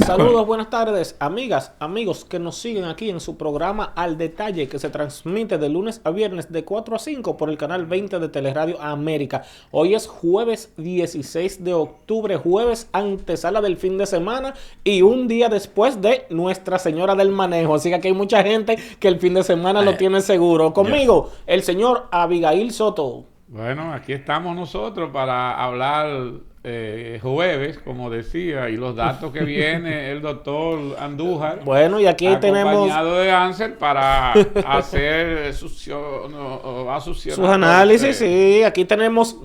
Saludos, buenas tardes, amigas, amigos que nos siguen aquí en su programa Al Detalle, que se transmite de lunes a viernes de 4 a 5 por el canal 20 de Teleradio América. Hoy es jueves 16 de octubre, jueves antesala del fin de semana y un día después de Nuestra Señora del Manejo. Así que aquí hay mucha gente que el fin de semana lo tiene seguro. Conmigo, el señor Abigail Soto. Bueno, aquí estamos nosotros para hablar jueves, como decía, y los datos que viene el doctor Andújar. Bueno, y aquí tenemos acompañado de Ansel para hacer sus análisis. Sí, aquí tenemos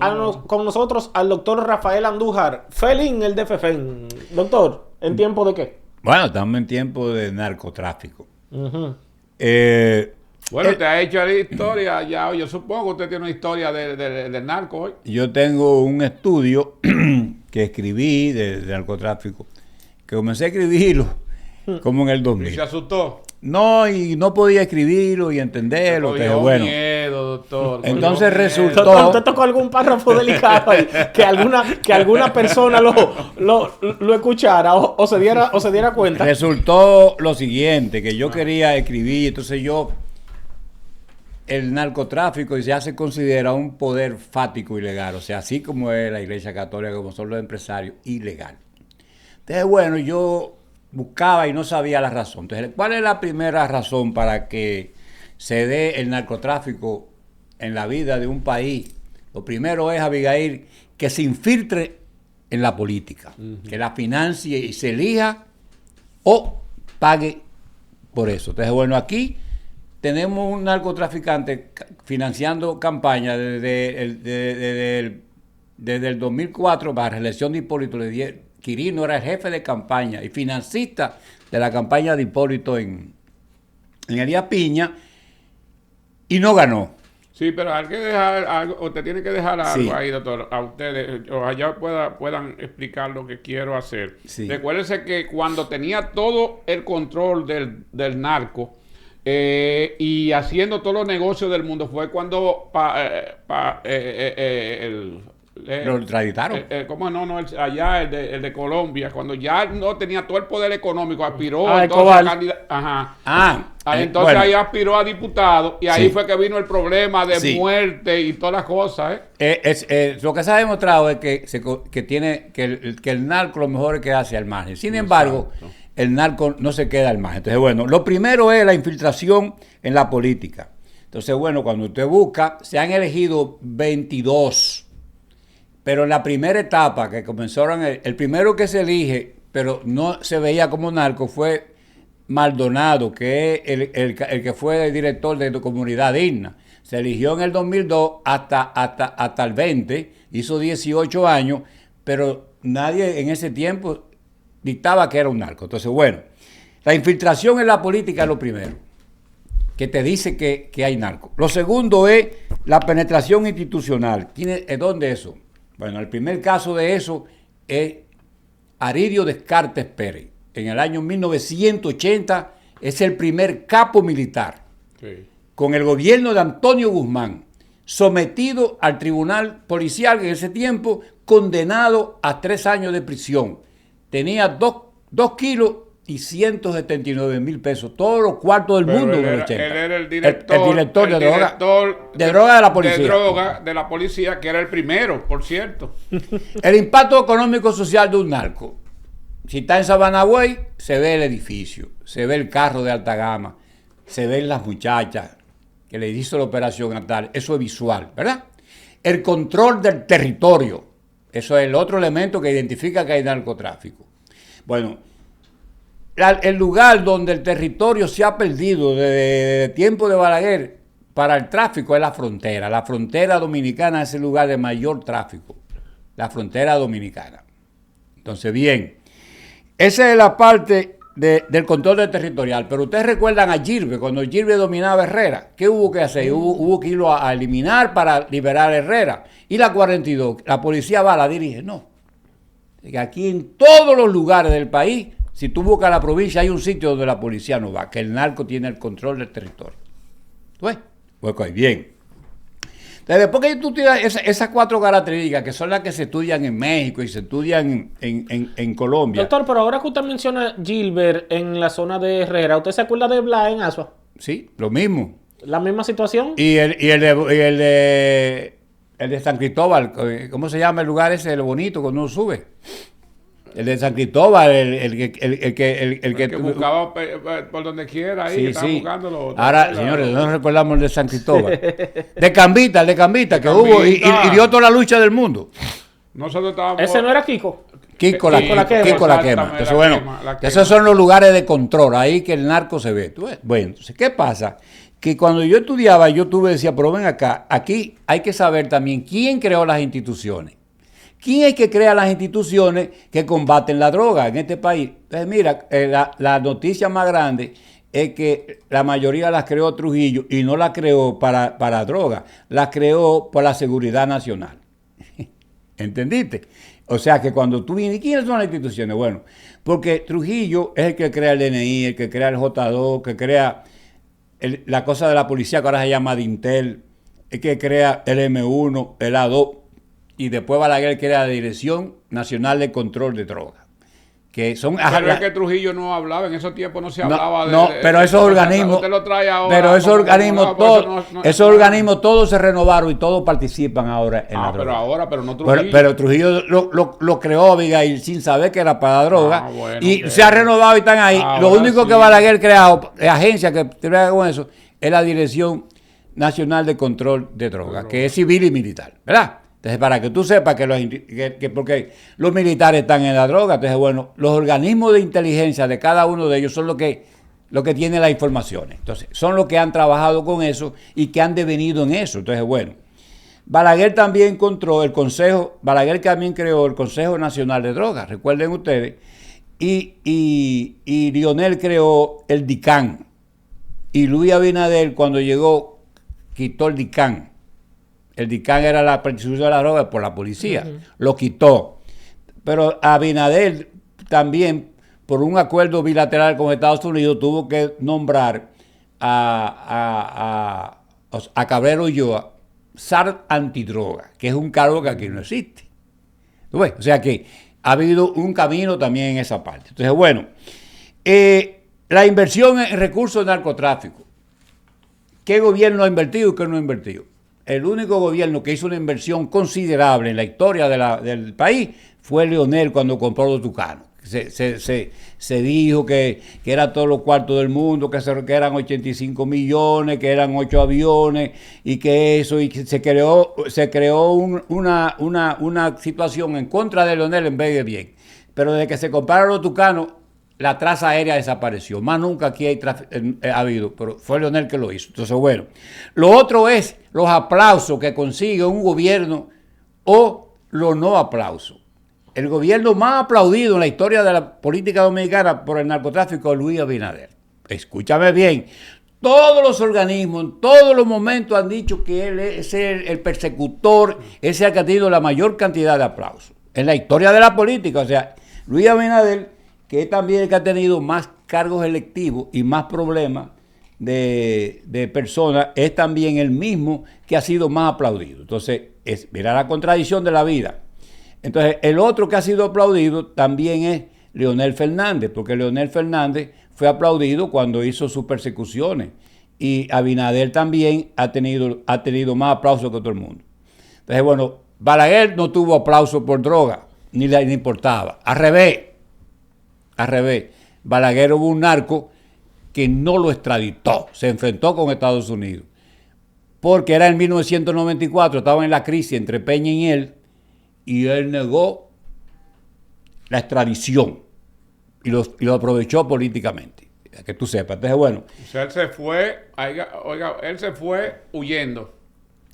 con nosotros al doctor Rafael Andújar, Felín, el de FEFEN. Doctor, ¿en tiempo de qué? Bueno, estamos en tiempo de narcotráfico. Bueno, te ha hecho la historia ya. Yo supongo que usted tiene una historia del narco hoy. Yo tengo un estudio que escribí de narcotráfico, que comencé a escribirlo como en el 2000. ¿Y se asustó? No, y no podía escribirlo y entenderlo. Cogió bueno, miedo, doctor. Entonces resultó... Doctor, usted tocó algún párrafo delicado ahí, que alguna persona lo escuchara o se diera cuenta. Resultó lo siguiente, que yo quería escribir, entonces el narcotráfico ya se considera un poder fático ilegal, o sea, así como es la Iglesia Católica, como son los empresarios, ilegal. Entonces, bueno, yo buscaba y no sabía la razón. Entonces, ¿cuál es la primera razón para que se dé el narcotráfico en la vida de un país? Lo primero es, Abigail, que se infiltre en la política, que la financie y se elija o pague por eso. Entonces, bueno, aquí tenemos un narcotraficante financiando campañas desde el 2004 para la reelección de Hipólito. Quirino era el jefe de campaña y financista de la campaña de Hipólito en Elías Piña y no ganó. Sí, pero hay que dejar algo, usted tiene que dejar algo Sí. ahí, doctor, a ustedes, ojalá puedan explicar lo que quiero hacer. Sí. Recuérdense que cuando tenía todo el control del narco, y haciendo todos los negocios del mundo, fue cuando Lo extraditaron. ¿cómo no? El de Colombia, cuando ya no tenía todo el poder económico, aspiró Escobar. entonces bueno. ahí aspiró a diputado y ahí Sí. fue que vino el problema de Sí. muerte y todas las cosas, Lo que se ha demostrado es que el narco lo mejor es quedarse al margen. Sin embargo, Exacto. el narco no se queda al margen. Entonces, bueno, lo primero es la infiltración en la política. Entonces, bueno, cuando usted busca, se han elegido 22. Pero en la primera etapa que comenzaron, el primero que se elige, pero no se veía como narco, fue Maldonado, que es el que fue el director de Comunidad Digna. Se eligió en el 2002 hasta el 20, hizo 18 años, pero nadie en ese tiempo dictaba que era un narco. Entonces, bueno, la infiltración en la política es lo primero, que te dice que hay narco. Lo segundo es la penetración institucional. ¿Dónde es eso? Bueno, el primer caso de eso es Aridio Descartes Pérez. En el año 1980 es el primer capo militar, Sí. con el gobierno de Antonio Guzmán, sometido al tribunal policial en ese tiempo, condenado a 3 años de prisión. Tenía 2 kilos y 179,000 pesos, todos los cuartos del Pero mundo él en el era, 80. él era el director, el director de droga. director De droga de la policía. De droga de la policía, que era el primero, por cierto. El impacto económico social de un narco. Si está en Sabanagüey, se ve el edificio, se ve el carro de alta gama, se ven las muchachas que le hizo la operación a tal. Eso es visual, ¿verdad? El control del territorio. Eso es el otro elemento que identifica que hay narcotráfico. Bueno, el lugar donde el territorio se ha perdido desde tiempo de Balaguer para el tráfico es la frontera. La frontera dominicana es el lugar de mayor tráfico. La frontera dominicana. Entonces, bien, esa es la parte del control del territorial. Pero ustedes recuerdan a Girve, cuando Girve dominaba Herrera. ¿Qué hubo que hacer? Hubo que irlo a eliminar para liberar a Herrera. Y la 42, la policía va, la dirige. No. Aquí en todos los lugares del país, si tú buscas la provincia, hay un sitio donde la policía no va, que el narco tiene el control del territorio. ¿Ves? Pues bien. Después que tú tienes esas 4 características, que son las que se estudian en México y se estudian en Colombia. Doctor, pero ahora que usted menciona Gilbert en la zona de Herrera, ¿usted se acuerda de Blas en Asua? Sí, lo mismo. ¿La misma situación? Y el de San Cristóbal, ¿cómo se llama el lugar ese, lo bonito, cuando uno sube? El de San Cristóbal, el que buscaba por donde quiera ahí, sí, que estaba sí. buscándolo. Ahora, señores, no recordamos el de San Cristóbal. De Cambita, el de Cambita, que Cambita. hubo y dio toda la lucha del mundo. Nosotros estábamos... ¿Ese no era Kiko? Kiko la quema. Exactamente, Entonces, bueno, la quema. esos son los lugares de control, ahí que el narco se ve. Bueno, entonces, ¿qué pasa? Que cuando yo estudiaba, decía, pero ven acá, aquí hay que saber también quién creó las instituciones. ¿Quién es que crea las instituciones que combaten la droga en este país? Entonces, mira, la noticia más grande es que la mayoría las creó Trujillo y no las creó para droga, las creó por la seguridad nacional. ¿Entendiste? O sea que cuando tú vienes, ¿quiénes son las instituciones? Bueno, porque Trujillo es el que crea el DNI, el que crea el J2, que crea la cosa de la policía que ahora se llama Dintel, el que crea el M1, el A2, y después Balaguer crea la Dirección Nacional de Control de Drogas. Que son... Pero es que Trujillo no hablaba, en esos tiempos no se hablaba pero esos organismos... Usted lo trae ahora. Pero esos organismos todos se renovaron y todos participan ahora en la droga. Pero no Trujillo. Pero Trujillo lo creó Abigail sin saber que era para la droga. Bueno, y se ha renovado y están ahí. Lo único que Balaguer creado, la agencia que trabaja con eso, es la Dirección Nacional de Control de Drogas, que es civil y militar, ¿verdad? Entonces, para que tú sepas porque los militares están en la droga, entonces, bueno, los organismos de inteligencia de cada uno de ellos son los que tienen las informaciones. Entonces, son los que han trabajado con eso y que han devenido en eso. Entonces, bueno, Balaguer también Balaguer también creó el Consejo Nacional de Drogas, recuerden ustedes, y Lionel creó el DICAN, y Luis Abinader, cuando llegó, quitó el DICAN. El DICAN era la persecución de la droga por la policía. Lo quitó. Pero Abinader también, por un acuerdo bilateral con Estados Unidos, tuvo que nombrar a Cabrera Ulloa SAR antidroga, que es un cargo que aquí no existe. ¿Tú ves? O sea que ha habido un camino también en esa parte. Entonces, bueno, la inversión en recursos de narcotráfico. ¿Qué gobierno ha invertido y qué no ha invertido? El único gobierno que hizo una inversión considerable en la historia del país fue Lionel cuando compró los Tucanos. Se dijo que era todos los cuartos del mundo, que eran 85 millones, que eran 8 aviones, y que eso, y que se creó una situación en contra de Lionel en vez de bien. Pero desde que se compraron los Tucanos, la traza aérea desapareció. Más nunca aquí ha habido, pero fue Lionel que lo hizo. Entonces, bueno. Lo otro es los aplausos que consigue un gobierno o los no aplausos. El gobierno más aplaudido en la historia de la política dominicana por el narcotráfico es Luis Abinader. Escúchame bien. Todos los organismos, en todos los momentos han dicho que él es el persecutor, es el que ha tenido la mayor cantidad de aplausos. En la historia de la política, o sea, Luis Abinader, que es también el que ha tenido más cargos electivos y más problemas de personas, es también el mismo que ha sido más aplaudido. Entonces, mira la contradicción de la vida. Entonces, el otro que ha sido aplaudido también es Leonel Fernández, porque Leonel Fernández fue aplaudido cuando hizo sus persecuciones. Y Abinader también ha tenido más aplausos que todo el mundo. Entonces, bueno, Balaguer no tuvo aplauso por droga, ni le importaba. Al revés. Balaguer hubo un narco que no lo extraditó, se enfrentó con Estados Unidos. Porque era en 1994, estaba en la crisis entre Peña y él negó la extradición y lo aprovechó políticamente. Que tú sepas. Entonces, bueno. O sea, él se fue, él se fue huyendo.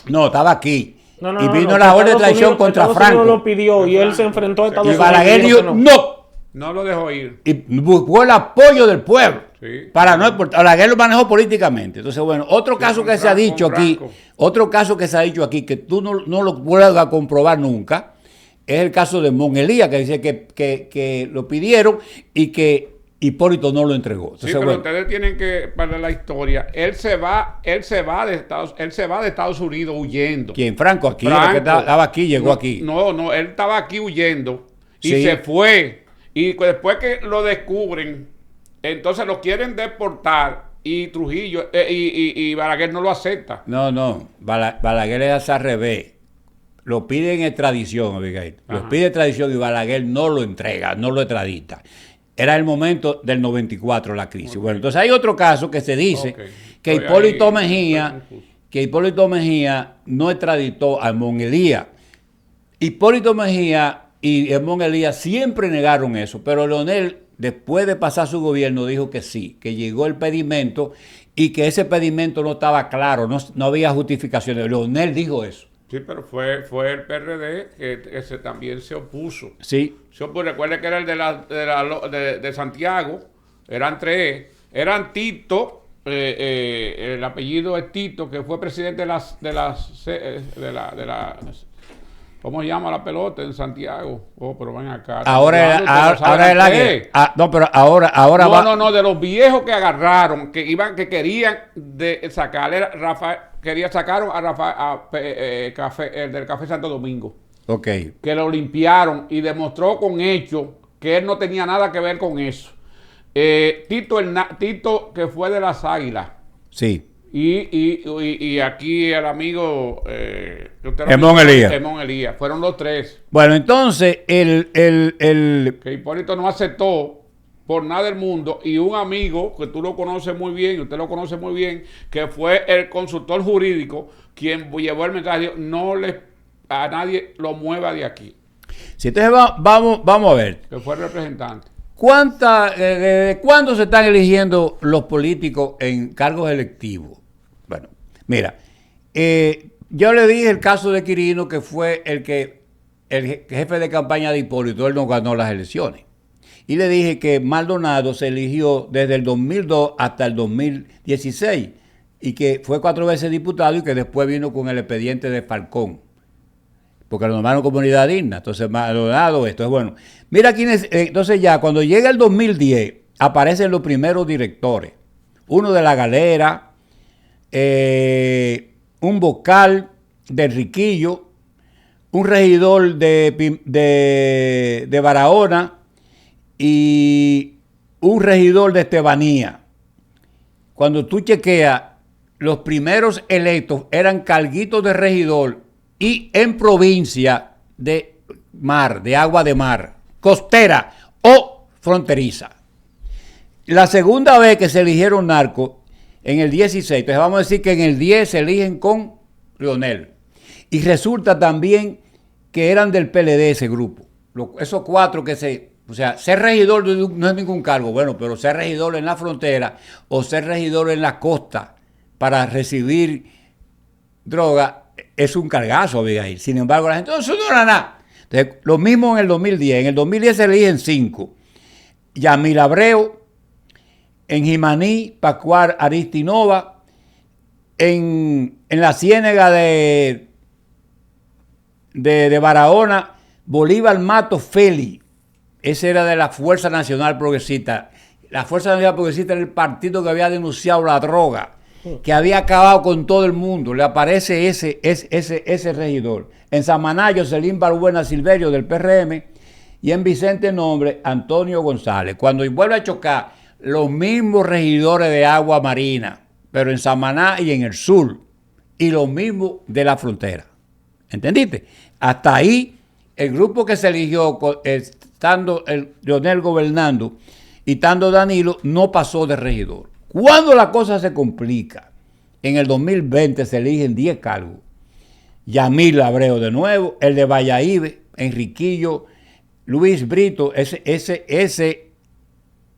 No, estaba aquí. No, y vino la orden de traición contra Estados Franco. Unidos lo pidió y él se enfrentó a Estados Unidos. Y Balaguer dijo, no. No lo dejó ir. Y buscó el apoyo del pueblo. Sí. Para no exportar. Balaguer lo manejó políticamente. Entonces, bueno, otro caso que se ha dicho aquí, que tú no lo puedas comprobar nunca, es el caso de Mon Elías, que dice que lo pidieron y que Hipólito no lo entregó. Entonces, sí, pero bueno, ustedes tienen que, para la historia, él se va de Estados Unidos huyendo. ¿quién? Franco aquí, Franco. el que estaba aquí, llegó No, aquí. No, él estaba aquí huyendo y Sí. se fue. Y después que lo descubren, entonces lo quieren deportar y Trujillo y Balaguer no lo acepta. No, Balaguer es al revés. Lo piden en extradición, Abigail. Lo Ajá. pide extradición y Balaguer no lo entrega, no lo extradita. Era el momento del 94, la crisis. Bueno, entonces hay otro caso que se dice Ok. que Estoy Hipólito ahí, Mejía, estoy confuso. que Hipólito Mejía no extraditó a Edmond Elías. Hipólito Mejía y Edmond Elías siempre negaron eso, pero Leonel, después de pasar su gobierno, dijo que sí, que llegó el pedimento y que ese pedimento no estaba claro, no había justificaciones. Leonel dijo eso. Sí, pero fue el PRD que también se opuso. Sí, Recuerde que era el de Santiago, eran tres, eran Tito, el apellido es Tito, que fue presidente de las ¿cómo se llama la pelota en Santiago? Oh, pero ven acá. ahora Santiago, el águila. No, pero ahora va. No, de los viejos que agarraron, que querían sacarle sacaron a Rafael el del Café Santo Domingo. Ok, Que lo limpiaron y demostró con hechos que él no tenía nada que ver con eso. Tito, que fue de las Águilas. sí. Y aquí el amigo Edmond Elías. Edmond Elías. Fueron los tres. Bueno, entonces el Que Hipólito no aceptó por nada del mundo. Y un amigo que tú lo conoces muy bien, usted lo conoce muy bien, que fue el consultor jurídico, quien llevó el mensaje, a nadie lo mueva de aquí. si entonces vamos a ver. Que fue el representante. ¿Desde cuándo se están eligiendo los políticos en cargos electivos? Bueno, mira, yo le dije el caso de Quirino, que fue el jefe de campaña de Hipólito, él no ganó las elecciones. Y le dije que Maldonado se eligió desde el 2002 hasta el 2016 y que fue 4 veces diputado y que después vino con el expediente de Falcón, porque lo nombraron comunidad digna. Entonces, Maldonado, esto es bueno. Mira quiénes. Entonces, ya cuando llega el 2010, aparecen los primeros directores: uno de La Galera, un vocal de Riquillo, un regidor de Barahona y un regidor de Estebanía. Cuando tú chequeas, los primeros electos eran carguitos de regidor y en provincia de mar, de agua de mar, costera o fronteriza. La segunda vez que se eligieron narcos, en el 16, entonces vamos a decir que en el 10 se eligen con Leonel. Y resulta también que eran del PLD ese grupo. Esos 4 o sea, ser regidor no es ningún cargo, bueno, pero ser regidor en la frontera o ser regidor en la costa para recibir droga es un cargazo, Abigail. Sin embargo, la gente, eso no era nada. Entonces, lo mismo en el 2010. En el 2010 se eligen 5. Yamil Abreu, en Jimaní, Pascual Aristinova, en la Ciénega de Barahona, Bolívar Mato Feli. Ese era de la Fuerza Nacional Progresista. La Fuerza Nacional Progresista era el partido que había denunciado la droga, que había acabado con todo el mundo. Le aparece ese regidor. En Samaná, Jocelyn Balbuena Silverio del PRM, y en Vicente Nombre, Antonio González. Cuando vuelve a chocar, los mismos regidores de agua marina, pero en Samaná y en el sur, y los mismos de la frontera. ¿Entendiste? Hasta ahí, el grupo que se eligió, estando el Leonel gobernando y estando Danilo, no pasó de regidor. Cuando la cosa se complica, en el 2020 se eligen 10 cargos. Yamil Abreu de nuevo, el de Valladolid, Enriquillo, Luis Brito, ese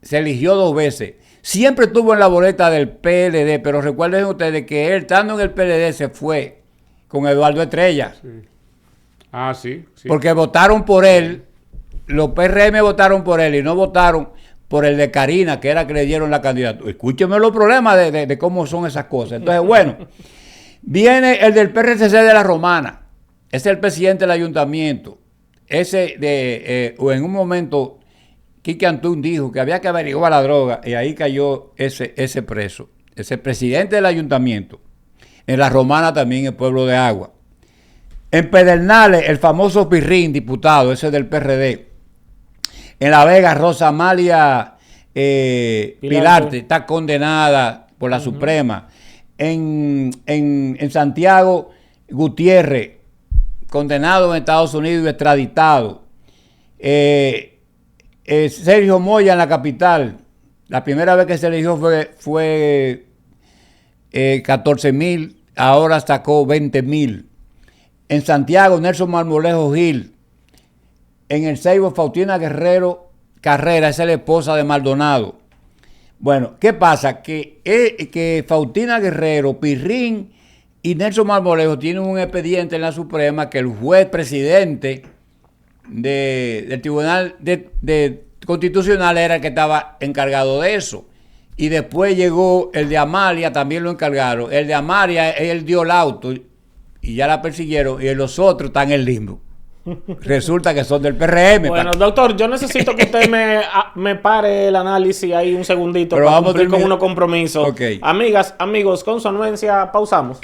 se eligió 2 veces. Siempre estuvo en la boleta del PLD, pero recuerden ustedes que él, estando en el PLD, se fue con Eduardo Estrella. Sí. Ah, sí. Porque votaron por él, los PRM votaron por él y no votaron por el de Karina, que era que le dieron la candidatura. Escúcheme los problemas de cómo son esas cosas. Entonces, bueno, viene el del PRCC de la Romana. Ese es el presidente del ayuntamiento. Ese o en un momento Quique Antún dijo que había que averiguar la droga y ahí cayó ese preso, ese presidente del ayuntamiento. En La Romana también, el pueblo de Agua. En Pedernales, el famoso Pirrín, diputado, ese del PRD. En La Vega, Rosa Amalia Pilarte está condenada por la Suprema. En Santiago, Gutiérrez, condenado en Estados Unidos y extraditado. Sergio Moya en la capital. La primera vez que se eligió fue 14,000, ahora sacó 20,000. En Santiago, Nelson Marmolejo Gil. En el Ceibo, Faustina Guerrero Carrera, esa es la esposa de Maldonado. Bueno, ¿qué pasa? Que Faustina Guerrero, Pirrín y Nelson Marmolejo tienen un expediente en la Suprema que el juez presidente del Tribunal Constitucional era el que estaba encargado de eso. Y después llegó el de Amalia, también lo encargaron. El de Amalia, él dio el auto y ya la persiguieron, y los otros están en limbo. Resulta que son del PRM. Bueno, doctor, yo necesito que usted me pare el análisis ahí un segundito. Pero para vamos cumplir con unos compromisos. Okay. Amigas, amigos, con su anuencia, pausamos.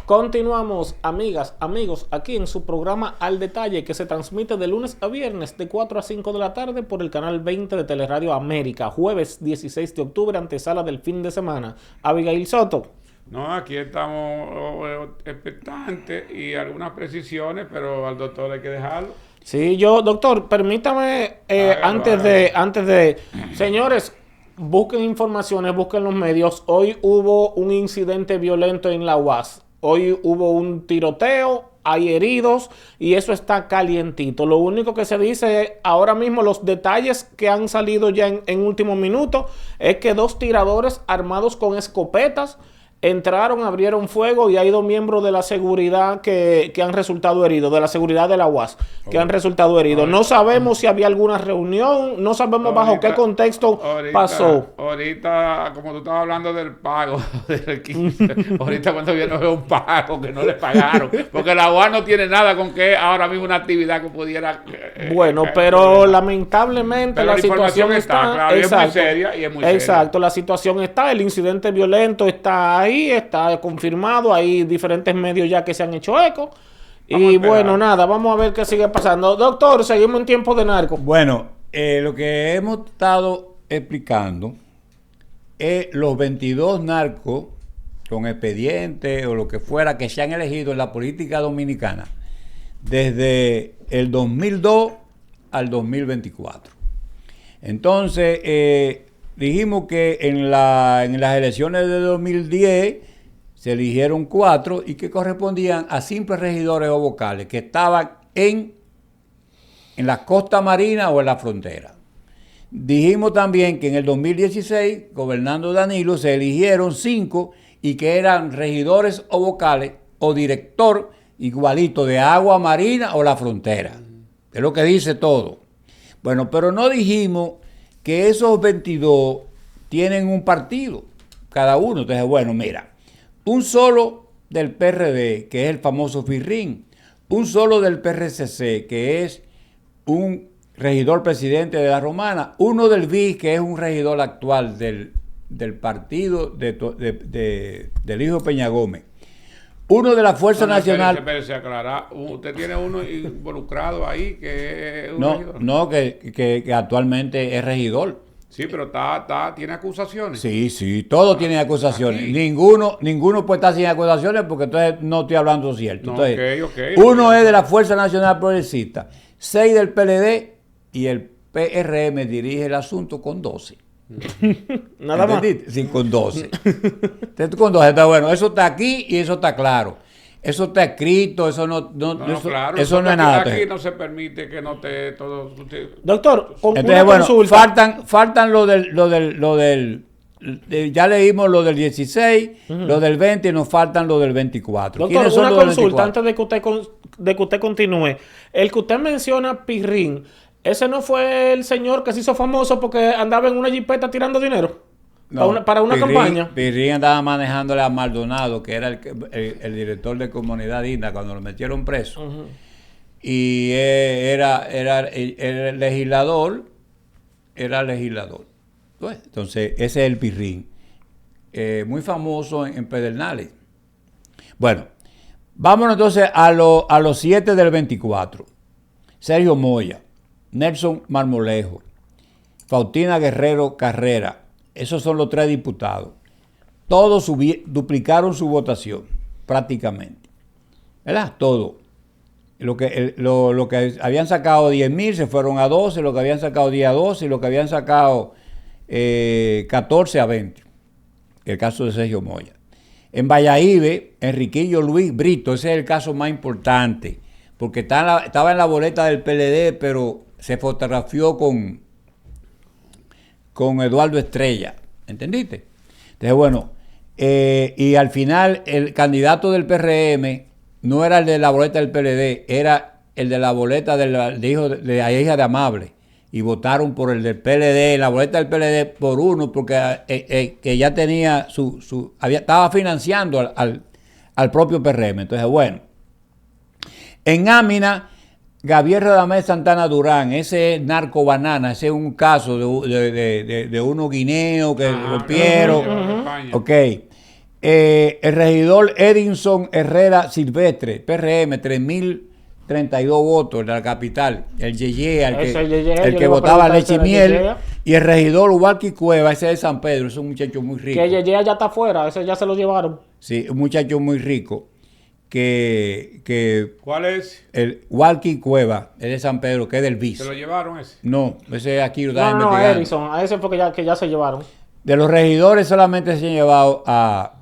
Continuamos, amigas, amigos, aquí en su programa Al Detalle, que se transmite de lunes a viernes de 4 a 5 de la tarde por el canal 20 de Teleradio América, jueves 16 de octubre, antesala del fin de semana. Abigail Soto. No, aquí estamos expectantes y algunas precisiones, pero al doctor hay que dejarlo. Sí, doctor, permítame, antes de, señores, busquen informaciones, busquen los medios. Hoy hubo un incidente violento en la UAS. Hoy hubo un tiroteo, hay heridos y eso está calientito. Lo único que se dice ahora mismo, los detalles que han salido ya en último minuto, es que 2 tiradores armados con escopetas entraron, abrieron fuego y hay 2 miembros de la seguridad que han resultado heridos, de la seguridad de la UAS, que han resultado heridos. No sabemos si había alguna reunión, no sabemos bajo qué contexto pasó. Ahorita, como tú estabas hablando del pago del 15, ahorita cuando viene un pago que no le pagaron, porque la UAS no tiene nada con que ahora mismo una actividad que pudiera... bueno, pero lamentablemente pero la situación está... claro, exacto, es muy seria y es muy exacto, seria. la situación está, el incidente violento está ahí, está confirmado, hay diferentes medios ya que se han hecho eco. Y bueno, nada, vamos a ver qué sigue pasando. Doctor, seguimos en tiempo de narco. Bueno, lo que hemos estado explicando es los 22 narcos con expediente o lo que fuera que se han elegido en la política dominicana desde el 2002 al 2024. Entonces, dijimos que en las elecciones de 2010 se eligieron 4 y que correspondían a simples regidores o vocales que estaban en la costa marina o en la frontera. Dijimos también que en el 2016, gobernando Danilo, se eligieron 5 y que eran regidores o vocales o director igualito de agua marina o la frontera. Es lo que dice todo. Bueno, pero no dijimos que esos 22 tienen un partido, cada uno. Entonces, bueno, mira, un solo del PRD, que es el famoso Pirrín, un solo del PRCC, que es un regidor presidente de la Romana, uno del BIS, que es un regidor actual del partido del hijo Peña Gómez, uno de la Fuerza Nacional... Espérese, aclarar. Usted tiene uno involucrado ahí que es un regidor. No, que actualmente es regidor. Sí, pero tiene acusaciones. Sí, todos tienen acusaciones. Aquí. Ninguno puede estar sin acusaciones porque entonces no estoy hablando cierto. No, entonces, okay. Uno es de la Fuerza Nacional Progresista, 6 del PLD y el PRM dirige el asunto con 12. Nada más. Sí, con 12. Entonces, con 12 está bueno. Eso está aquí y eso está claro. Eso está escrito, eso Claro, eso no es nada. Aquí no se permite que no esté todo. Doctor, entonces, bueno, faltan lo del ya leímos lo del 16, lo del 20 y nos faltan lo del 24. Doctor, ¿Quiénes son una los del consulta 24? antes de que usted continúe. El que usted menciona, Pirrín, ¿ese no fue el señor que se hizo famoso porque andaba en una jipeta tirando dinero? No, para una campaña. Pirrín andaba manejándole a Maldonado, que era el director de Comunidad Digna, cuando lo metieron preso. Y era legislador. Entonces, ese es el Pirrín. Muy famoso en Pedernales. Bueno, vámonos entonces a los 7 del 24. Sergio Moya, Nelson Marmolejo, Faustina Guerrero Carrera. Esos son los 3 diputados. Todos duplicaron su votación, prácticamente. ¿Verdad? Todo. Lo que habían sacado 10,000 se fueron a 12, lo que habían sacado 10 a 12 y lo que habían sacado 14 a 20. El caso de Sergio Moya. En Valladolid, Enriquillo Luis Brito, ese es el caso más importante, porque estaba en la boleta del PLD, pero se fotografió con Eduardo Estrella, ¿entendiste? Entonces, bueno, y al final el candidato del PRM no era el de la boleta del PLD, era el de la boleta de la hija de Amable, y votaron por el del PLD, la boleta del PLD por uno, porque que ya tenía estaba financiando al propio PRM. Entonces, bueno, en Ámina, Gabriel Radamés Santana Durán, ese es narco banana, ese es un caso de unos guineos que rompieron. Ok. El regidor Edinson Herrera Silvestre, PRM, 3.032 votos en la capital. El Yeye, el que votaba leche y miel. Y el regidor Walkie Cueva, ese de San Pedro, es un muchacho muy rico. Que Yeye ya está afuera, ese ya se lo llevaron. Sí, un muchacho muy rico. ¿Cuál es? El Walkie Cueva, es de San Pedro, que es del BIS. ¿Se lo llevaron ese? No, ese aquí lo No, están no, investigando. Edison, a ese fue que ya se llevaron. De los regidores solamente se han llevado a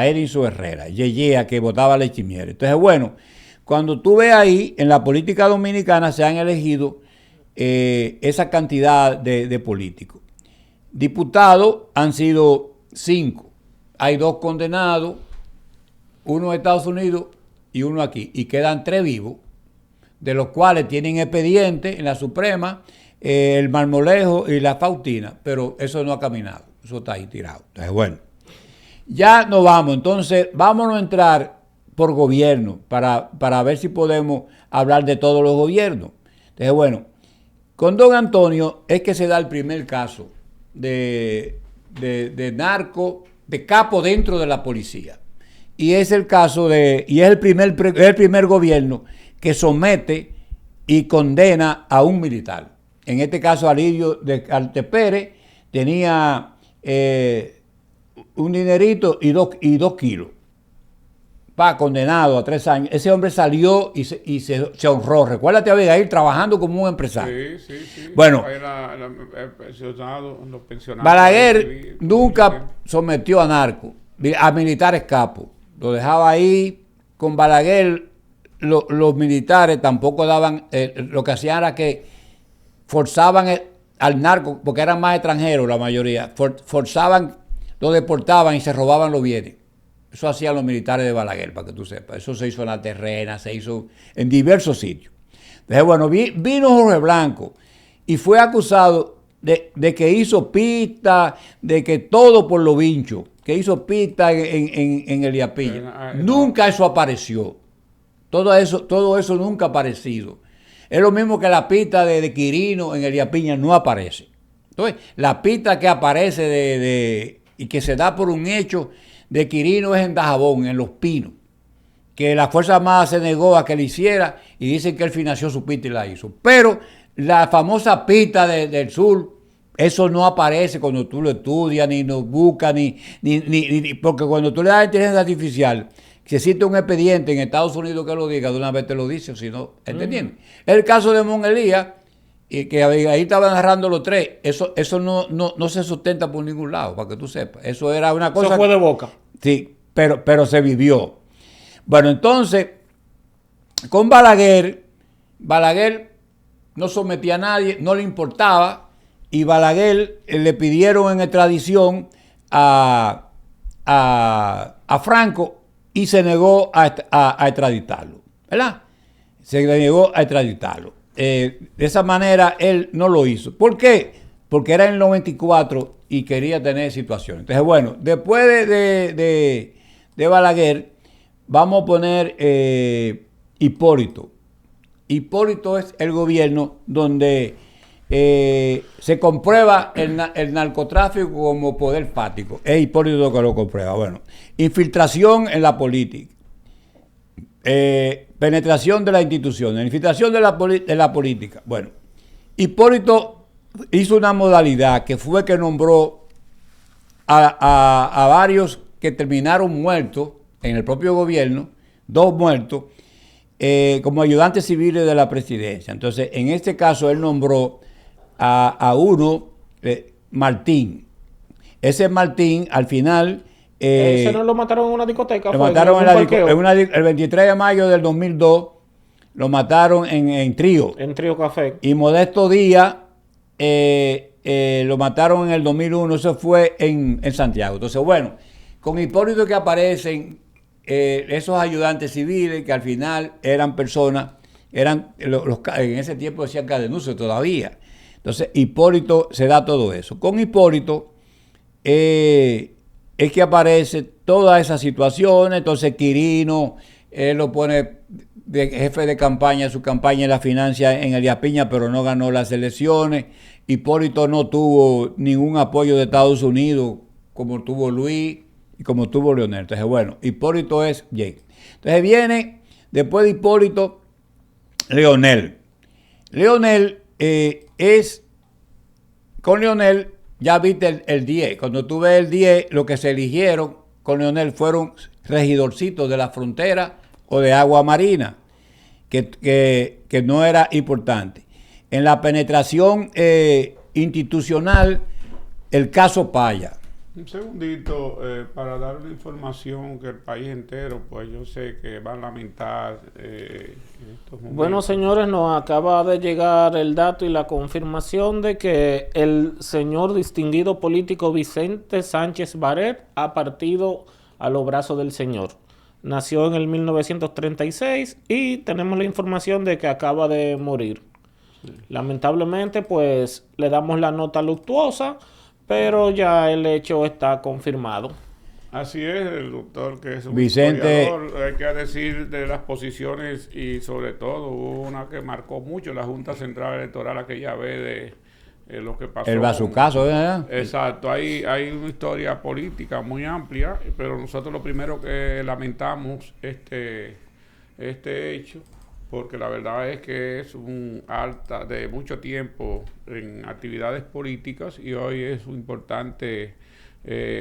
Edinson Herrera, Yeye, que votaba leche y miel. Entonces, bueno, cuando tú ves ahí, en la política dominicana se han elegido esa cantidad de políticos. Diputados han sido 5. Hay 2 condenados, uno de Estados Unidos y uno aquí. Y quedan 3 vivos, de los cuales tienen expediente en la Suprema, el Marmolejo y la Faustina. Pero eso no ha caminado, eso está ahí tirado. Entonces, bueno, ya nos vamos. Entonces, vámonos a entrar por gobierno para ver si podemos hablar de todos los gobiernos. Entonces, bueno, con don Antonio es que se da el primer caso de narco, de capo dentro de la policía. Y es el caso y es el primer gobierno que somete y condena a un militar. En este caso, Alirio de Arte Pérez tenía un dinerito y 2 kilos. Condenado a 3 años. Ese hombre salió y se honró. Recuérdate, Abigail, trabajando como un empresario. Sí. Bueno, los pensionados. Balaguer nunca sometió a narco, a militares capos. Lo dejaba ahí. Con Balaguer, los militares tampoco daban. Lo que hacían era que forzaban al narco, porque eran más extranjeros la mayoría. Forzaban, lo deportaban y se robaban los bienes. Eso hacían los militares de Balaguer, para que tú sepas. Eso se hizo en la terrena, se hizo en diversos sitios. Entonces, bueno, vino Jorge Blanco y fue acusado de que hizo pista, de que todo por lo vincho, que hizo pista en Elías Piña. Nunca eso apareció. Todo eso nunca ha aparecido. Es lo mismo que la pista de Quirino en Elías Piña no aparece. Entonces, la pista que aparece y que se da por un hecho de Quirino es en Dajabón, en Los Pinos, que la Fuerza Armada se negó a que le hiciera y dicen que él financió su pista y la hizo. Pero la famosa pista del sur, eso no aparece cuando tú lo estudias, ni lo buscas, ni porque cuando tú le das inteligencia artificial, si existe un expediente en Estados Unidos que lo diga, de una vez te lo dice, o si no, ¿entendiendo? El caso de Mon Elías, y que ahí estaban narrando los 3, eso no se sustenta por ningún lado, para que tú sepas. Eso era una cosa. Eso fue de boca. Sí, pero se vivió. Bueno, entonces, con Balaguer no sometía a nadie, no le importaba, y Balaguer le pidieron en extradición a Franco y se negó a extraditarlo, ¿verdad? Se negó a extraditarlo. De esa manera él no lo hizo. ¿Por qué? Porque era en el 94 y quería tener situaciones. Entonces, bueno, después de Balaguer, vamos a poner Hipólito. Hipólito es el gobierno donde se comprueba el narcotráfico como poder fáctico. Es Hipólito que lo comprueba. Bueno, infiltración en la política. Penetración de las instituciones, infiltración de la política. Bueno, Hipólito hizo una modalidad que fue que nombró a varios que terminaron muertos en el propio gobierno, 2 muertos, como ayudantes civiles de la presidencia. Entonces, en este caso, él nombró a uno, Martín. Ese Martín, al final... ¿Ese no lo mataron en una discoteca? Lo mataron el 23 de mayo del 2002, lo mataron en Trío. En Trío Café. Y Modesto Díaz lo mataron en el 2001, eso fue en Santiago. Entonces, bueno, con Hipólito que aparecen esos ayudantes civiles que al final eran personas, en ese tiempo decían cadenuncios todavía. Entonces, Hipólito se da todo eso. Con Hipólito es que aparece todas esas situaciones. Entonces Quirino, él lo pone de jefe de campaña, su campaña la financia en Elías Piña, pero no ganó las elecciones. Hipólito no tuvo ningún apoyo de Estados Unidos como tuvo Luis. y como tuvo Leonel. Entonces, bueno, Hipólito es bien. Entonces viene, después de Hipólito, Leonel. Leonel con Leonel, ya viste el 10. Cuando tú ves el 10, lo que se eligieron con Leonel fueron regidorcitos de la frontera o de agua marina, que no era importante. En la penetración institucional, el caso Paya. Un segundito, para dar una información que el país entero, pues yo sé que va a lamentar en estos momentos. Bueno, señores, nos acaba de llegar el dato y la confirmación de que el señor distinguido político Vicente Sánchez Baret ha partido a los brazos del Señor. Nació en el 1936 y tenemos la información de que acaba de morir. Sí. Lamentablemente, pues, le damos la nota luctuosa, pero ya el hecho está confirmado. Así es, el doctor, que es un Vicente, historiador, hay que decir de las posiciones y sobre todo hubo una que marcó mucho la Junta Central Electoral aquella vez de lo que pasó. El bazucazo, ¿verdad? Exacto, hay una historia política muy amplia, pero nosotros lo primero que lamentamos este hecho, porque la verdad es que es un alta de mucho tiempo en actividades políticas y hoy es un importante,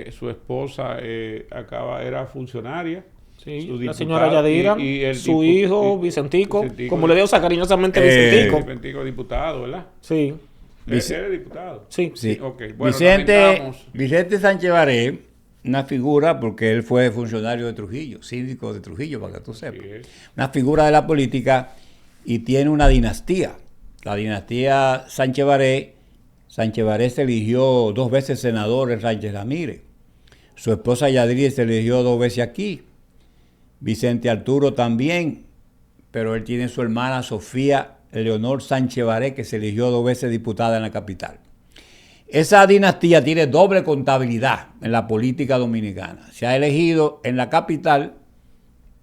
su esposa era funcionaria. Sí, la señora Yadira, y su hijo Vicentico, como le digo cariñosamente Vicentico. Vicentico diputado, ¿verdad? Sí. ¿Eres diputado? Sí. Sí. Okay. Bueno, Vicente Sánchez Baret, una figura, porque él fue funcionario de Trujillo, síndico de Trujillo, para que tú sepas. Sí. Una figura de la política y tiene una dinastía. La dinastía Sánchez Baret. Sánchez Baret se eligió 2 veces senador en Sánchez Ramírez. Su esposa Yadira se eligió 2 veces aquí. Vicente Arturo también, pero él tiene su hermana Sofía Leonor Sánchez Baret, que se eligió 2 veces diputada en la capital. Esa dinastía tiene doble contabilidad en la política dominicana. Se ha elegido en la capital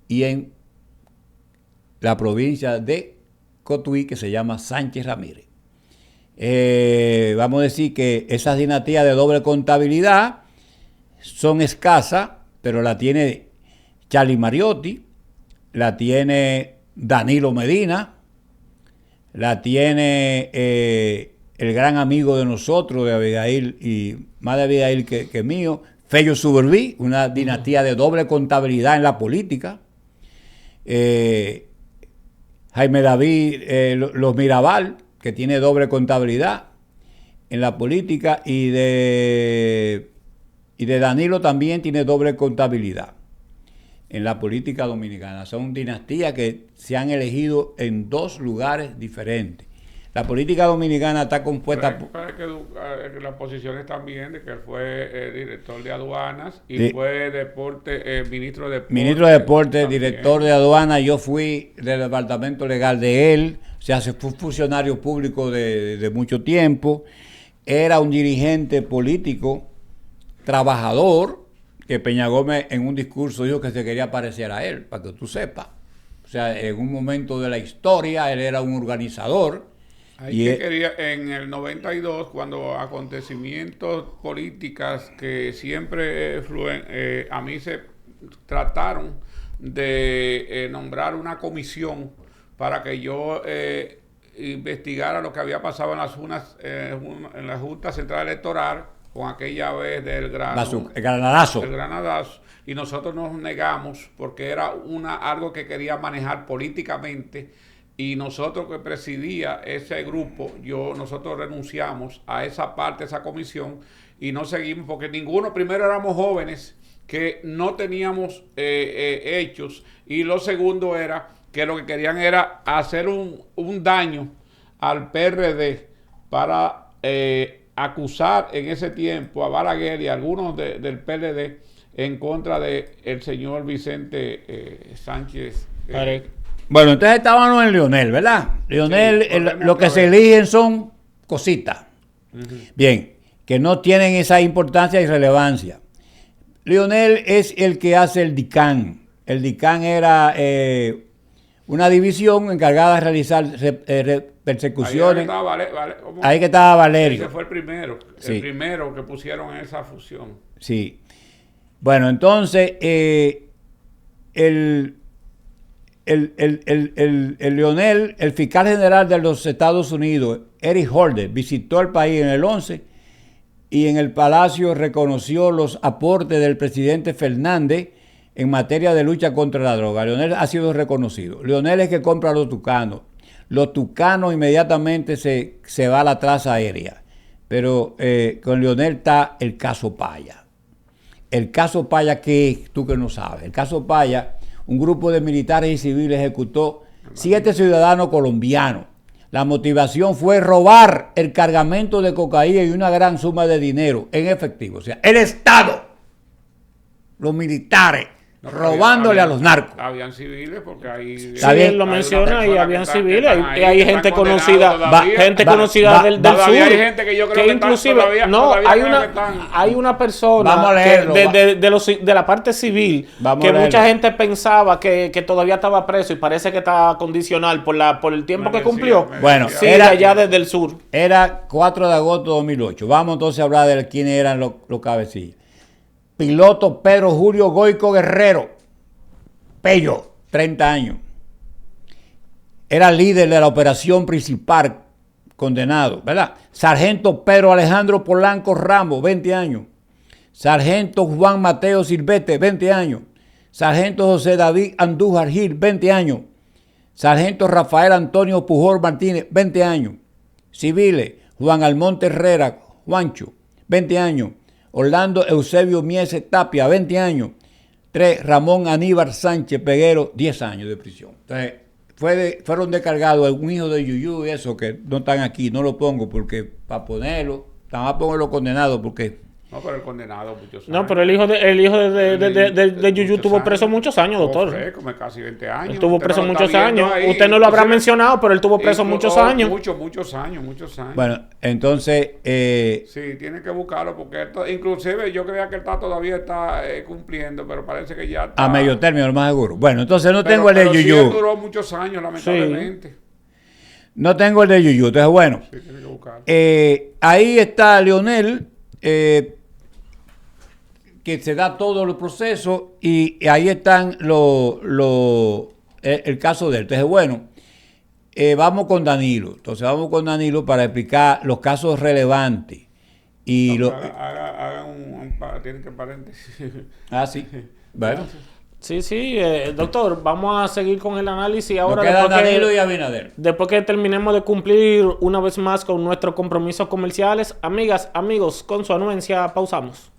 y en la provincia de Cotuí, que se llama Sánchez Ramírez. Vamos a decir que esas dinastías de doble contabilidad son escasas, pero la tiene Charlie Mariotti, la tiene Danilo Medina, la tiene el gran amigo de nosotros, de Abigail, y más de Abigail que mío, Fello Suberví, una dinastía de doble contabilidad en la política. Jaime David, los Mirabal, que tiene doble contabilidad en la política, y de Danilo también tiene doble contabilidad en la política dominicana. Son dinastías que se han elegido en 2 lugares diferentes. La política dominicana está compuesta por... Las posiciones también de que él fue director de aduanas y fue ministro de deportes. Ministro de deportes, director de aduanas. Yo fui del departamento legal de él. O sea, se fue funcionario público de mucho tiempo. Era un dirigente político, trabajador, que Peña Gómez en un discurso dijo que se quería parecer a él, para que tú sepas. O sea, en un momento de la historia, él era un organizador. Quería, en el 92, cuando acontecimientos políticas que siempre fluyen, a mí se trataron de nombrar una comisión para que yo investigara lo que había pasado en la Junta Central Electoral con aquella vez del Granadazo. El Granadazo. Y nosotros nos negamos porque era algo que quería manejar políticamente. Y nosotros que presidía ese grupo, nosotros renunciamos a esa parte, a esa comisión, y no seguimos, porque primero éramos jóvenes que no teníamos hechos, y lo segundo era que lo que querían era hacer un daño al PRD para acusar en ese tiempo a Balaguer y a algunos del PLD en contra del señor Vicente Sánchez. Bueno, entonces estábamos en Leonel, ¿verdad? Leonel, lo que se eligen son cositas. Bien, que no tienen esa importancia y relevancia. Leonel es el que hace el DICAN. El DICAN era una división encargada de realizar persecuciones. Ahí que estaba Valerio. Ese fue el primero que pusieron en esa fusión. Sí. Bueno, entonces, el, el Leonel, el fiscal general de los Estados Unidos, Eric Holder, visitó el país en el 11 y en el Palacio reconoció los aportes del presidente Fernández en materia de lucha contra la droga. Leonel ha sido reconocido. Leonel es que compra los tucanos. Los tucanos inmediatamente se va a la traza aérea. Pero con Leonel está el caso Paya. El caso Paya, ¿qué? Tú que no sabes. El caso Paya, un grupo de militares y civiles ejecutó 7 ciudadanos colombianos. La motivación fue robar el cargamento de cocaína y una gran suma de dinero en efectivo. O sea, el Estado, los militares, no, robándole a los narcos. Habían civiles porque ahí... Sí, él lo menciona y habían civiles. Y hay gente conocida, gente conocida del sur. Hay gente que yo creo que inclusive, hay una persona de la parte civil que mucha gente pensaba que todavía estaba preso y parece que está condicional por el tiempo que cumplió. Bueno, sí, era allá desde el sur. Era 4 de agosto de 2008. Vamos entonces a hablar de quiénes eran los cabecillas. Piloto Pedro Julio Goico Guerrero, Pello, 30 años. Era líder de la operación principal, condenado, ¿verdad? Sargento Pedro Alejandro Polanco Ramos, 20 años. Sargento Juan Mateo Silvete, 20 años. Sargento José David Andújar Gil, 20 años. Sargento Rafael Antonio Pujol Martínez, 20 años. Civiles, Juan Almonte Herrera, Juancho, 20 años. Orlando Eusebio Miese Tapia, 20 años. 3, Ramón Aníbal Sánchez Peguero, 10 años de prisión. Entonces, fueron descargados algún hijo de Yuyu y eso que no están aquí. No lo pongo porque para ponerlo, nada más pongo los condenados porque... No, pero el condenado muchos años. No, pero el hijo de Yuyu estuvo preso muchos años, doctor. Como casi 20 años. Estuvo preso muchos años. Usted no lo habrá mencionado, pero él estuvo preso muchos años. Muchos años. Bueno, entonces... sí, tiene que buscarlo porque inclusive yo creía que él todavía está cumpliendo, pero parece que ya está... A medio término, lo más seguro. Bueno, entonces no tengo el de Yuyu. Sí, duró muchos años, lamentablemente. Sí. No tengo el de Yuyu, entonces bueno. Sí, tiene que buscarlo. Ahí está Leonel... que se da todo el proceso y ahí están el caso de él. Entonces, bueno, vamos con Danilo. Entonces, vamos con Danilo para explicar los casos relevantes. Y haga tienen que paréntesis. Sí. Bueno. Sí, doctor, vamos a seguir con el análisis ahora. Nos queda Danilo y Abinader. Después que terminemos de cumplir una vez más con nuestros compromisos comerciales. Amigas, amigos, con su anuencia, pausamos.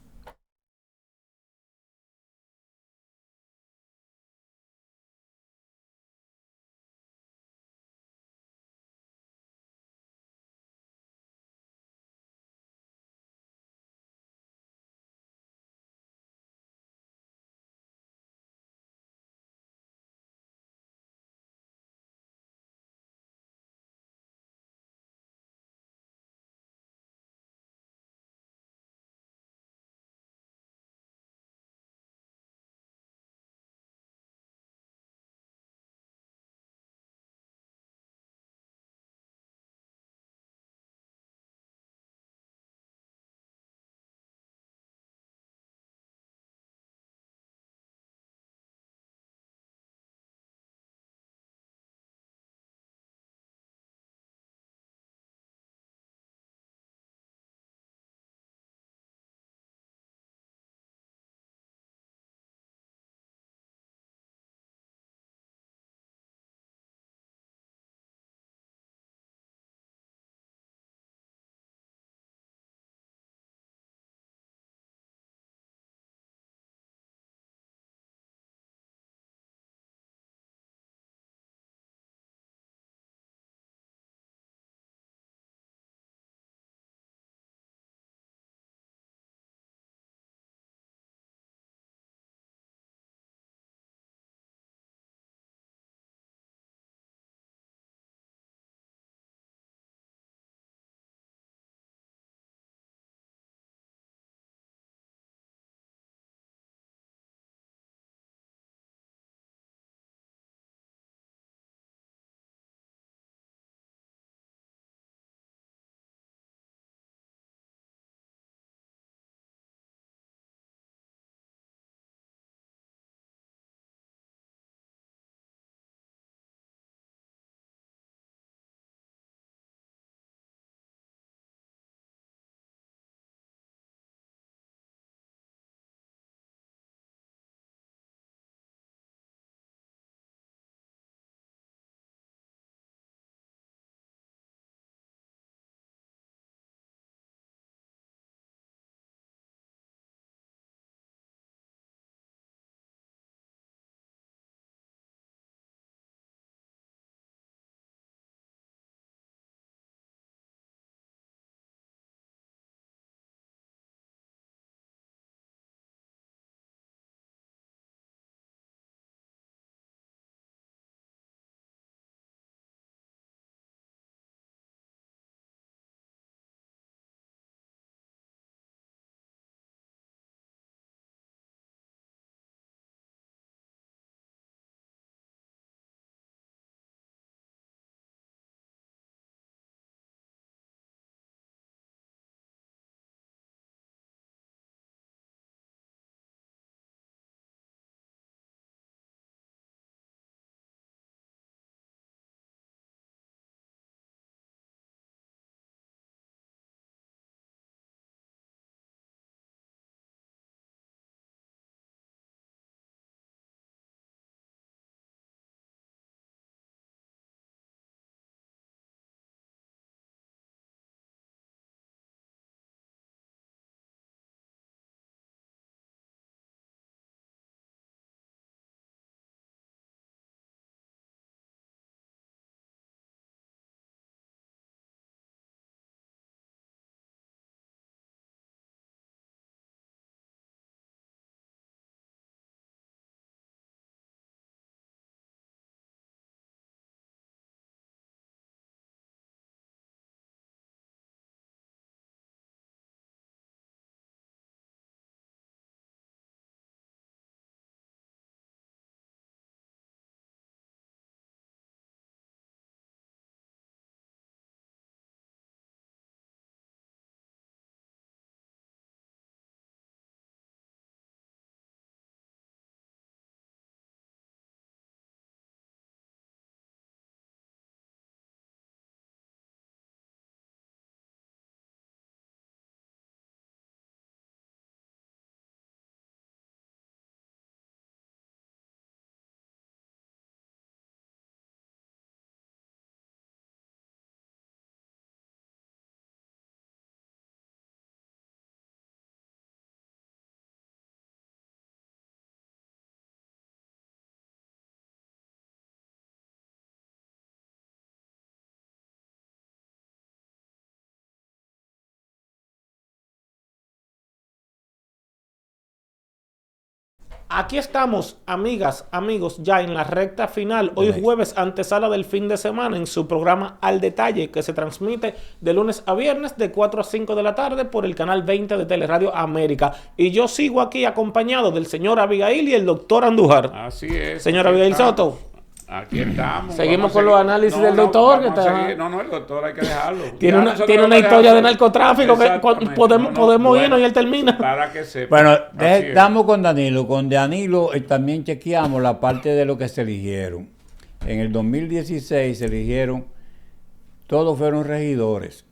Aquí estamos, amigas, amigos, ya en la recta final. Hoy jueves, antesala del fin de semana, en su programa Al Detalle, que se transmite de lunes a viernes de 4 a 5 de la tarde por el canal 20 de Teleradio América. Y yo sigo aquí acompañado del señor Abigail y el doctor Andújar. Así es. Señor Abigail Soto. Aquí estamos. Seguimos con los análisis del doctor. Que está... No, el doctor hay que dejarlo. Tiene una historia de narcotráfico que podemos irnos y él termina. Para que sepa. Bueno, estamos con Danilo. Con Danilo también chequeamos la parte de lo que se eligieron. En el 2016 se eligieron, todos fueron regidores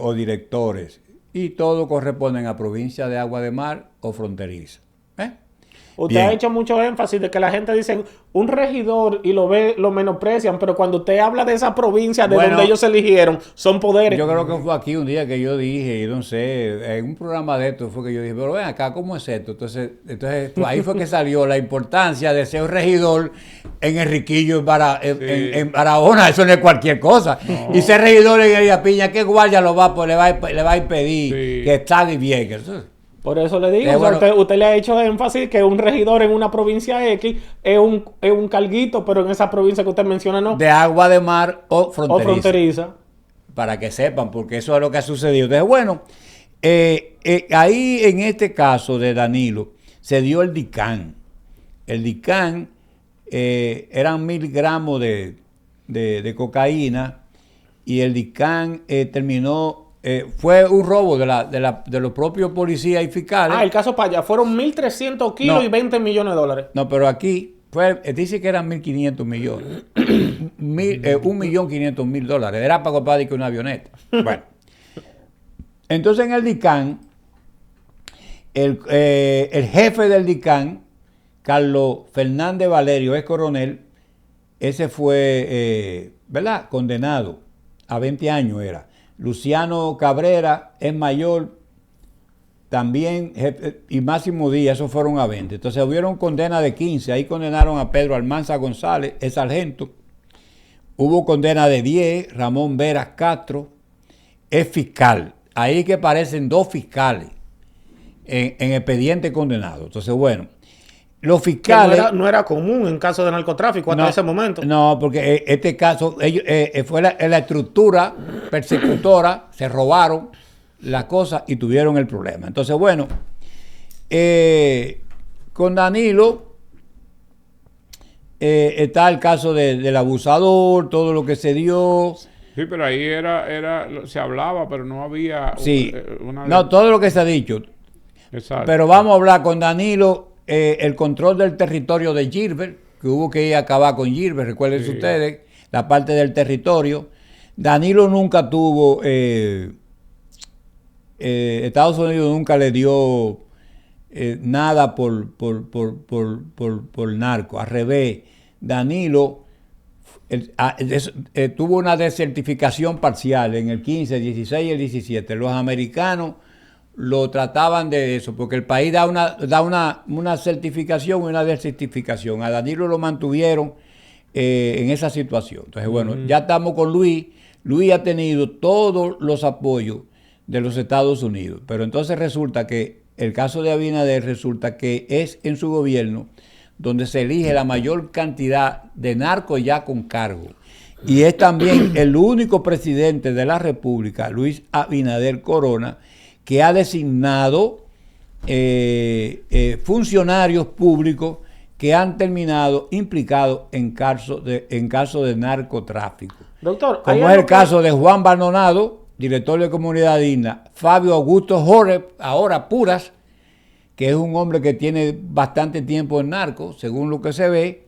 o directores. Y todos corresponden a provincia de Agua de Mar o fronteriza. Usted ha hecho mucho énfasis de que la gente dice un regidor y lo menosprecian, pero cuando usted habla de esa provincia de donde ellos se eligieron, son poderes. Yo creo que fue aquí un día que yo dije, no sé, en un programa de esto fue que yo dije, pero ven acá, ¿cómo es esto? Entonces pues ahí fue que salió la importancia de ser un regidor en Enriquillo, en Barahona, eso no es cualquier cosa. No. Y ser regidor en Elías Piña, ¿qué guardia le va a impedir que está bien? Eso. Por eso le digo, usted le ha hecho énfasis que un regidor en una provincia X es un carguito, pero en esa provincia que usted menciona no. De Agua de Mar o fronteriza. Para que sepan, porque eso es lo que ha sucedido. Entonces, bueno, ahí en este caso de Danilo se dio el DICAN. El DICAN eran 1.000 gramos de cocaína y el DICAN terminó... fue un robo de los propios policías y fiscales. El caso para allá. Fueron 1.300 kilos y 20 millones de dólares. No, pero aquí dice que eran 1.500 millones. 1.500.000 dólares. Era para comprar una avioneta. Bueno. Entonces en el DICAN, el jefe del DICAN, Carlos Fernández Valerio, es coronel, ese fue, ¿verdad? Condenado a 20 años era. Luciano Cabrera es mayor, también, y Máximo Díaz, esos fueron a 20. Entonces hubieron condena de 15, ahí condenaron a Pedro Almanza González, es sargento. Hubo condena de 10, Ramón Veras Castro, es fiscal. Ahí que parecen 2 fiscales en expediente condenado. Entonces, bueno, los fiscales... No era común en caso de narcotráfico hasta ese momento. No, porque este caso fue la estructura persecutora, se robaron las cosas y tuvieron el problema. Entonces, bueno, con Danilo está el caso del abusador, todo lo que se dio. Sí, pero ahí se hablaba, pero no había... Sí, todo lo que se ha dicho. Exacto. Pero vamos a hablar con Danilo. El control del territorio de Gilbert, que hubo que ir a acabar con Gilbert, recuerden ustedes, la parte del territorio. Danilo nunca tuvo, Estados Unidos nunca le dio nada por narco. Al revés, Danilo tuvo una desertificación parcial en el 15, 16 y el 17. Los americanos lo trataban de eso, porque el país da una certificación y una desertificación. A Danilo lo mantuvieron en esa situación. Entonces, bueno, ya estamos con Luis. Luis ha tenido todos los apoyos de los Estados Unidos, pero entonces resulta que el caso de Abinader resulta que es en su gobierno donde se elige la mayor cantidad de narcos ya con cargo. Y es también el único presidente de la República, Luis Abinader Corona, que ha designado funcionarios públicos que han terminado implicados en caso de narcotráfico. Doctor, como es el caso de Juan Baldonado, director de Comunidad Digna, Fabio Augusto Jorge, ahora Puras, que es un hombre que tiene bastante tiempo en narco, según lo que se ve,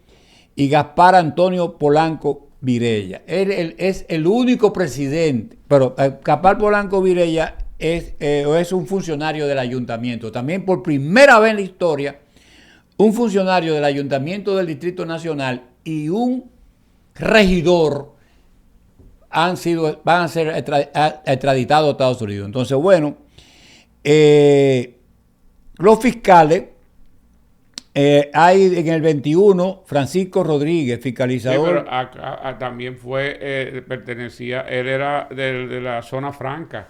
y Gaspar Antonio Polanco Virella. Él es el único presidente, pero Gaspar Polanco Virella es un funcionario del ayuntamiento. También por primera vez en la historia, un funcionario del ayuntamiento del Distrito Nacional y un regidor van a ser extraditados a Estados Unidos. Entonces, bueno, los fiscales, hay en el 21 Francisco Rodríguez, fiscalizador. Sí, pero también pertenecía, él era de la zona franca.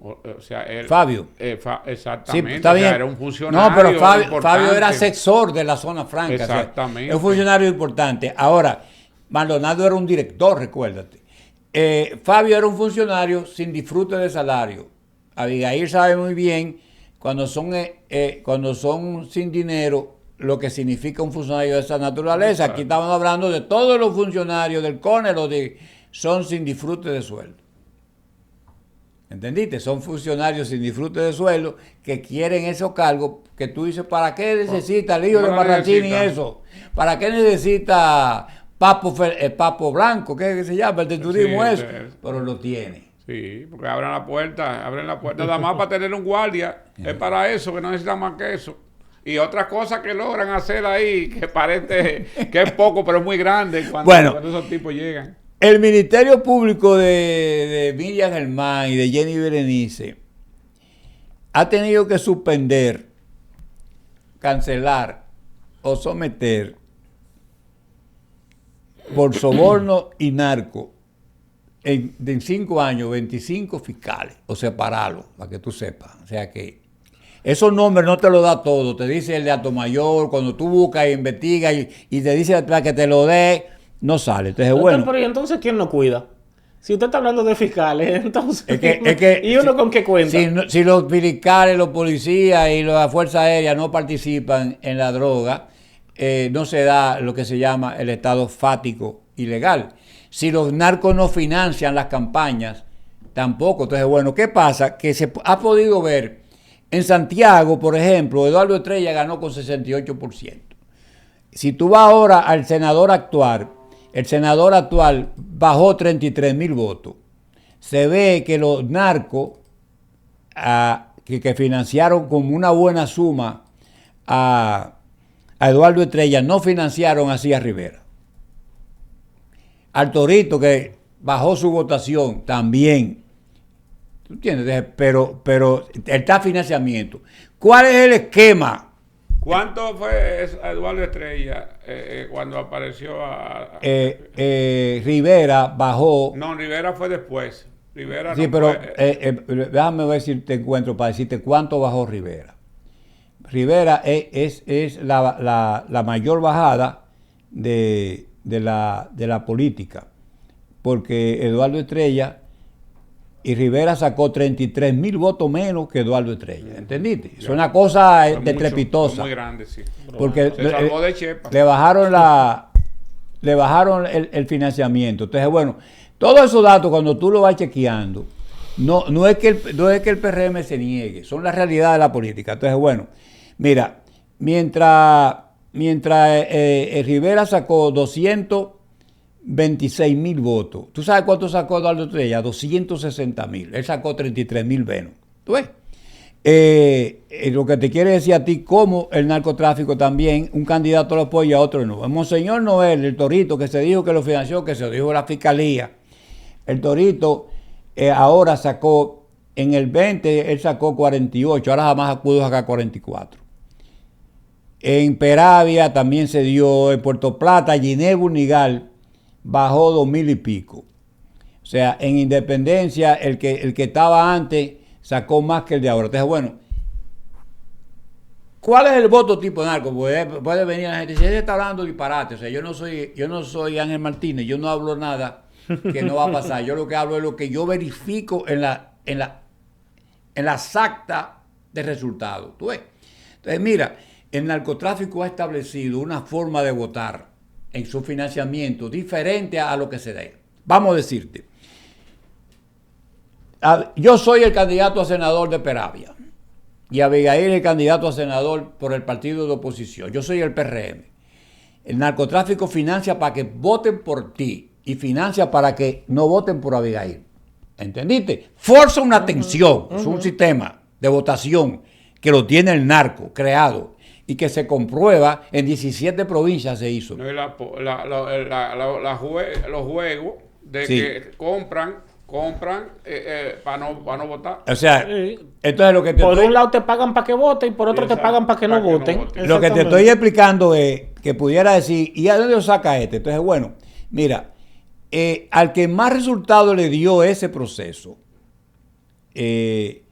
O sea, él, Fabio. exactamente. Sí, está o sea, bien. era un funcionario. No, pero Fabio importante. era asesor de la zona franca. Exactamente. O sea, es un funcionario importante. Ahora, Maldonado era un director, recuérdate. Fabio era un funcionario sin disfrute de salario. Abigail sabe muy bien cuando son sin dinero lo que significa un funcionario de esa naturaleza. Aquí estamos hablando de todos los funcionarios del CONE, son sin disfrute de sueldo. ¿Entendiste? Son funcionarios sin disfrute de sueldo que quieren esos cargos que tú dices, ¿para qué necesita el hijo de Marrantini eso? ¿Para qué necesita Papo Blanco? ¿Qué se llama? El de turismo eso. Pero lo tiene. Sí, porque abren la puerta nada más para tener un guardia. Es para eso, que no necesitan más que eso. Y otras cosas que logran hacer ahí, que parece que es poco, pero es muy grande cuando esos tipos llegan. El Ministerio Público de Miriam Germán y de Jenny Berenice ha tenido que suspender, cancelar o someter por soborno y narco en 5 años 25 fiscales, o separarlos, para que tú sepas. O sea que esos nombres no te lo da todo, te dice el de Atomayor, cuando tú buscas e investigas y te dice para que te lo dé, no sale. Entonces, bueno. Pero ¿y entonces quién nos cuida? Si usted está hablando de fiscales, entonces... Es que ¿y uno con qué cuenta? Si los militares, los policías y la Fuerza Aérea no participan en la droga, no se da lo que se llama el estado fático ilegal. Si los narcos no financian las campañas, tampoco. Entonces, bueno, ¿qué pasa? Que se ha podido ver en Santiago, por ejemplo, Eduardo Estrella ganó con 68%. Si tú vas ahora al senador actual, el senador actual bajó 33,000 votos. Se ve que los narcos que financiaron con una buena suma a Eduardo Estrella no financiaron así a Rivera. Al Torito, que bajó su votación, también. ¿Tú entiendes? Pero está financiamiento. ¿Cuál es el esquema? ¿Cuánto fue Eduardo Estrella cuando apareció Rivera bajó. No, Rivera fue después. Rivera sí, no pero fue, déjame ver si te encuentro para decirte cuánto bajó Rivera. Rivera es la mayor bajada de la política, porque Eduardo Estrella y Rivera sacó 33,000 votos menos que Eduardo Estrella. ¿Entendiste? Es una cosa estrepitosa. Muy grande, sí. Porque se salvó de Chepa. le bajaron el financiamiento. Entonces, bueno, todos esos datos cuando tú lo vas chequeando, no es que el PRM se niegue, son la realidad de la política. Entonces, bueno, mira, mientras Rivera sacó 226,000 votos. ¿Tú sabes cuánto sacó Eduardo Estrella? 260,000. Él sacó 33,000 menos. ¿Tú ves? Lo que te quiere decir a ti, como el narcotráfico también, un candidato lo apoya, otro no. El Monseñor Noel, el Torito, que se dijo que lo financió, que se lo dijo la Fiscalía. El Torito ahora sacó, en el 20, él sacó 48, ahora jamás pudo sacar 44. En Peravia también se dio, en Puerto Plata, Ginés Bunigal bajó 2,000 y pico. O sea, en Independencia, el que estaba antes sacó más que el de ahora. Entonces, bueno, ¿cuál es el voto tipo narco? Puede venir la gente y decir, ese está hablando disparate. O sea, yo no soy Ángel Martínez, yo no hablo nada que no va a pasar. Yo lo que hablo es lo que yo verifico en las actas de resultados. ¿Tú ves? Entonces, mira, el narcotráfico ha establecido una forma de votar en su financiamiento diferente a lo que se da. Vamos a decirte, yo soy el candidato a senador de Peravia y Abigail es el candidato a senador por el partido de oposición. Yo soy el PRM. El narcotráfico financia para que voten por ti y financia para que no voten por Abigail. ¿Entendiste? Forza una tensión. Es un sistema de votación que lo tiene el narco creado y que se comprueba en 17 provincias se hizo. No, los juegos de sí. Que compran para no votar. O sea, entonces lo que por un lado te pagan para que voten y por otro te pagan para que no voten. Lo que te estoy explicando es que pudiera decir, ¿y a dónde lo saca este? Entonces, bueno, mira, al que más resultado le dio ese proceso se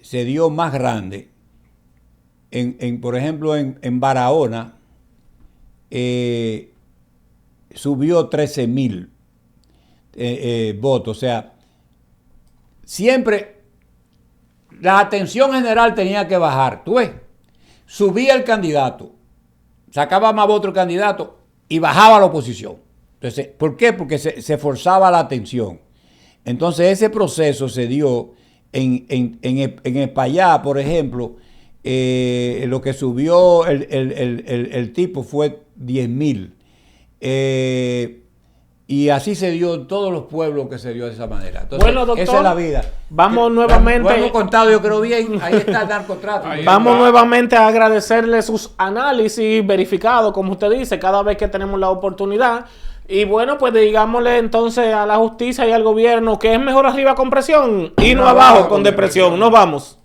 dio más grande. Por ejemplo, en Barahona subió 13,000 votos. O sea, siempre la atención general tenía que bajar. ¿Tú ves? Subía el candidato, sacaba más votos el candidato y bajaba la oposición. Entonces, ¿por qué? Porque se forzaba la atención. Entonces, ese proceso se dio en Espaillá, por ejemplo. Lo que subió el tipo fue 10,000. Y así se dio en todos los pueblos que se dio de esa manera. Entonces, bueno, doctor, esa es la vida. Vamos nuevamente. Lo hemos contado, yo creo bien. Ahí está el narcotráfico. Vamos nuevamente a agradecerle sus análisis verificados, como usted dice, cada vez que tenemos la oportunidad. Y bueno, pues digámosle entonces a la justicia y al gobierno que es mejor arriba con presión y no abajo con depresión. Nos vamos.